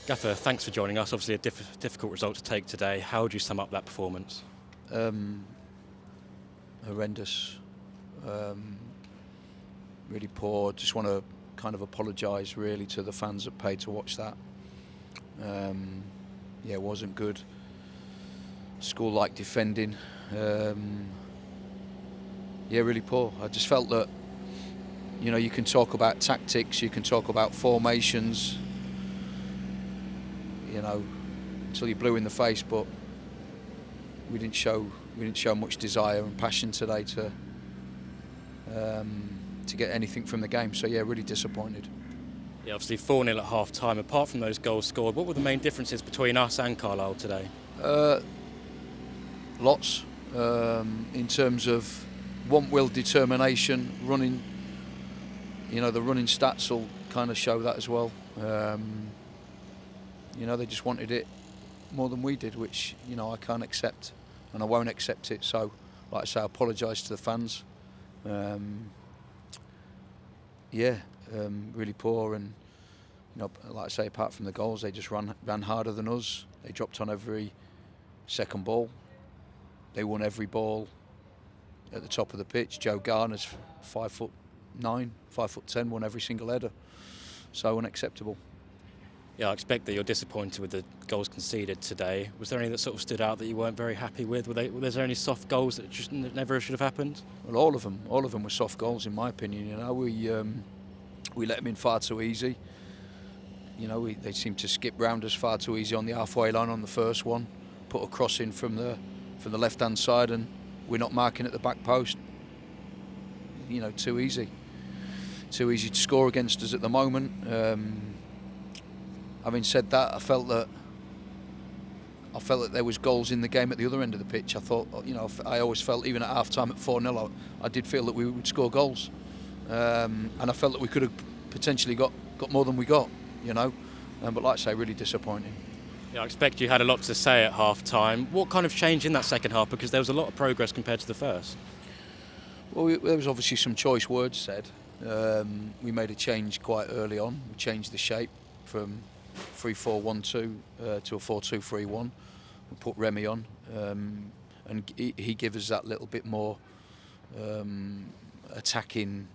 Gaffer, thanks for joining us. Obviously a difficult result to take today. How would you sum up that performance? Horrendous. Really poor. Just want to kind of apologise really to the fans that paid to watch that. It wasn't good. School-like defending. Really poor. I just felt that, you can talk about tactics, you can talk about formations, until you're blue in the face, but we didn't show much desire and passion today to get anything from the game. So really disappointed. Yeah, obviously 4-0 at half-time. Apart from those goals scored, what were the main differences between us and Carlisle today? Lots. In terms of want, will, determination, running. The running stats will kind of show that as well. They just wanted it more than we did, which I can't accept, and I won't accept it. So, like I say, I apologise to the fans. Really poor, and like I say, apart from the goals, they just ran harder than us. They dropped on every second ball. They won every ball at the top of the pitch. Joe Garner's 5'9", 5'10", won every single header. So unacceptable. Yeah, I expect that you're disappointed with the goals conceded today. Was there any that sort of stood out that you weren't very happy with? Was there any soft goals that just never should have happened? Well, all of them were soft goals in my opinion. We let them in far too easy. They seemed to skip round us far too easy on the halfway line on the first one. Put a cross in from the left-hand side, and we're not marking at the back post. Too easy. Too easy to score against us at the moment. Having said that, I felt that there was goals in the game at the other end of the pitch. I thought, I always felt, even at half-time at 4-0, I did feel that we would score goals. And I felt that we could have potentially got more than we got, But like I say, really disappointing. Yeah, I expect you had a lot to say at half-time. What kind of changed in that second half? Because there was a lot of progress compared to the first. Well, there was obviously some choice words said. We made a change quite early on. We changed the shape from 3-4-1-2 to a 4-2-3-1. We put Remy on, and he gave us that little bit more attacking,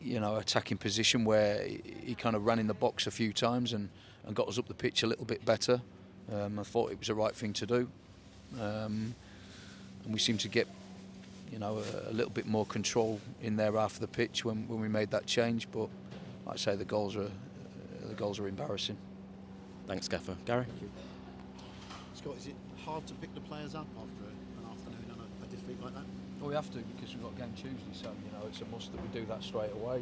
attacking position, where he kind of ran in the box a few times and got us up the pitch a little bit better. I thought it was the right thing to do, and we seemed to get a little bit more control in there after the pitch when we made that change. But like I say, the goals are embarrassing. Thanks, Gaffer. Gary? Thank you. Scott, is it hard to pick the players up after an afternoon on a defeat like that? Well, we have to, because we've got a game Tuesday, so it's a must that we do that straight away.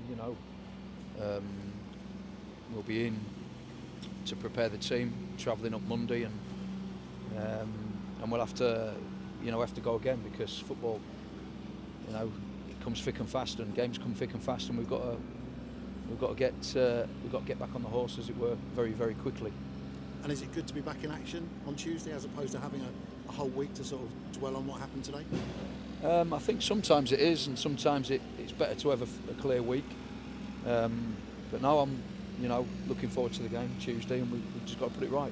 We'll be in to prepare the team, travelling up Monday, and we'll have to go again, because football, it comes thick and fast, and games come thick and fast, and we've got to get back on the horse, as it were, very, very quickly. And is it good to be back in action on Tuesday, as opposed to having a whole week to sort of dwell on what happened today? I think sometimes it is, and sometimes it's better to have a clear week. But now I'm, looking forward to the game Tuesday, and we've just got to put it right.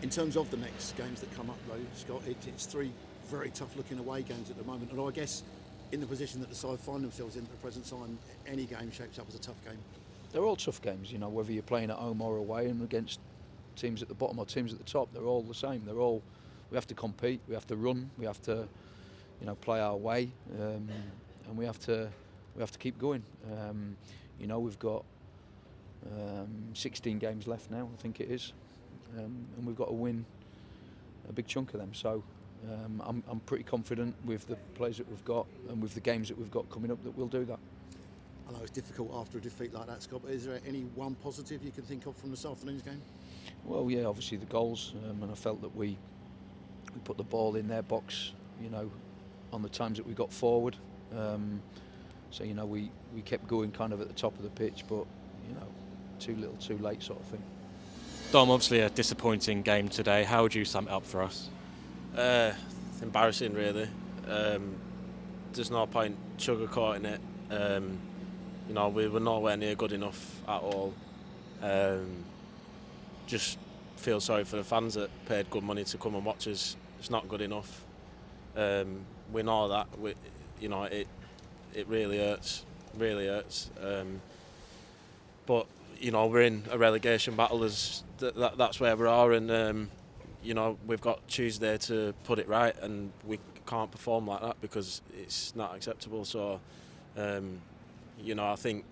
In terms of the next games that come up, though, Scott, it's 3 very tough-looking away games at the moment. Although I guess, in the position that the side find themselves in at the present time, any game shapes up as a tough game. They're all tough games, whether you're playing at home or away, and against teams at the bottom or teams at the top. They're all the same. We have to compete, we have to run, we have to, play our way, and we have to keep going. We've got 16 games left now, I think it is, and we've got to win a big chunk of them. So I'm pretty confident with the players that we've got and with the games that we've got coming up that we'll do that. I know it's difficult after a defeat like that, Scott, but is there any one positive you can think of from this afternoon's game? Well, yeah, obviously the goals, and I felt that we put the ball in their box, on the times that we got forward. So we kept going kind of at the top of the pitch, but too little, too late, sort of thing. Dom, obviously a disappointing game today. How would you sum it up for us? It's embarrassing, really. There's no point sugarcoating it. we were nowhere near good enough at all. Just feel sorry for the fans that paid good money to come and watch us. It's not good enough. We know that. It really hurts. Really hurts. But we're in a relegation battle. That's where we are, and we've got Tuesday to put it right, and we can't perform like that because it's not acceptable. So, I think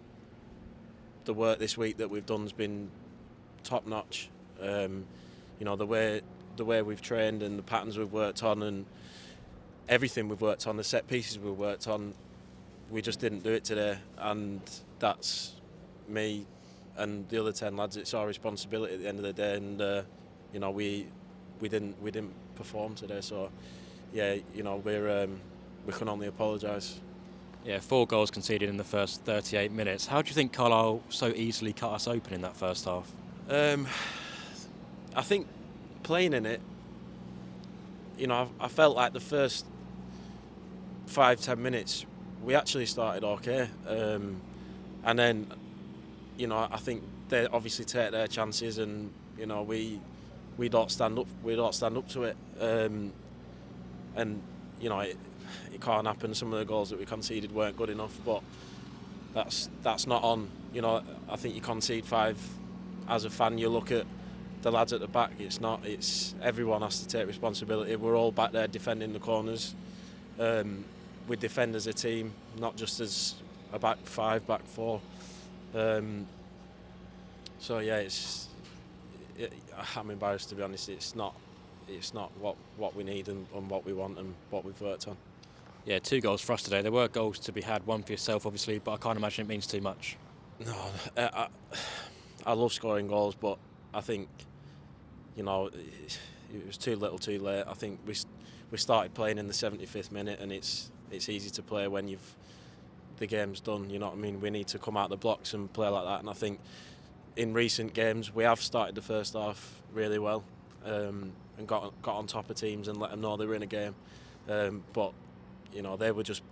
the work this week that we've done has been top notch. The way we've trained and the patterns we've worked on and everything we've worked on, the set pieces we've worked on, we just didn't do it today, and that's me and the other 10 lads. It's our responsibility at the end of the day, and we didn't perform today. So we can only apologise. Yeah, 4 goals conceded in the first 38 minutes. How do you think Carlisle so easily cut us open in that first half? I think playing in it, I felt like the first 5-10 minutes we actually started okay, and then I think they obviously take their chances, and we don't stand up to it, and it can't happen. Some of the goals that we conceded weren't good enough, but that's not on. I think you concede 5 as a fan. You look at the lads at the back. It's everyone has to take responsibility. We're all back there defending the corners. We defend as a team, not just as a back 5, back 4. So yeah, I'm embarrassed, to be honest. It's not what we need and what we want and what we've worked on. Yeah, 2 goals for us today. There were goals to be had, one for yourself obviously, but I can't imagine it means too much. No, I love scoring goals, but I think it was too little too late. I think we started playing in the 75th minute, and it's easy to play when the game's done. You know what I mean? We need to come out the blocks and play like that, and I think in recent games we have started the first half really well, and got on top of teams and let them know they were in a game, but they were just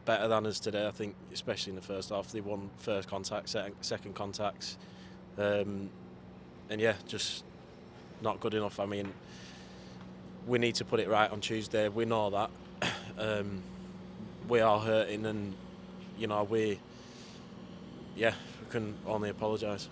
better than us today. I think especially in the first half they won first contact, second contacts, and yeah, just not good enough. I mean, we need to put it right on Tuesday. We know that. We are hurting, and we can only apologise.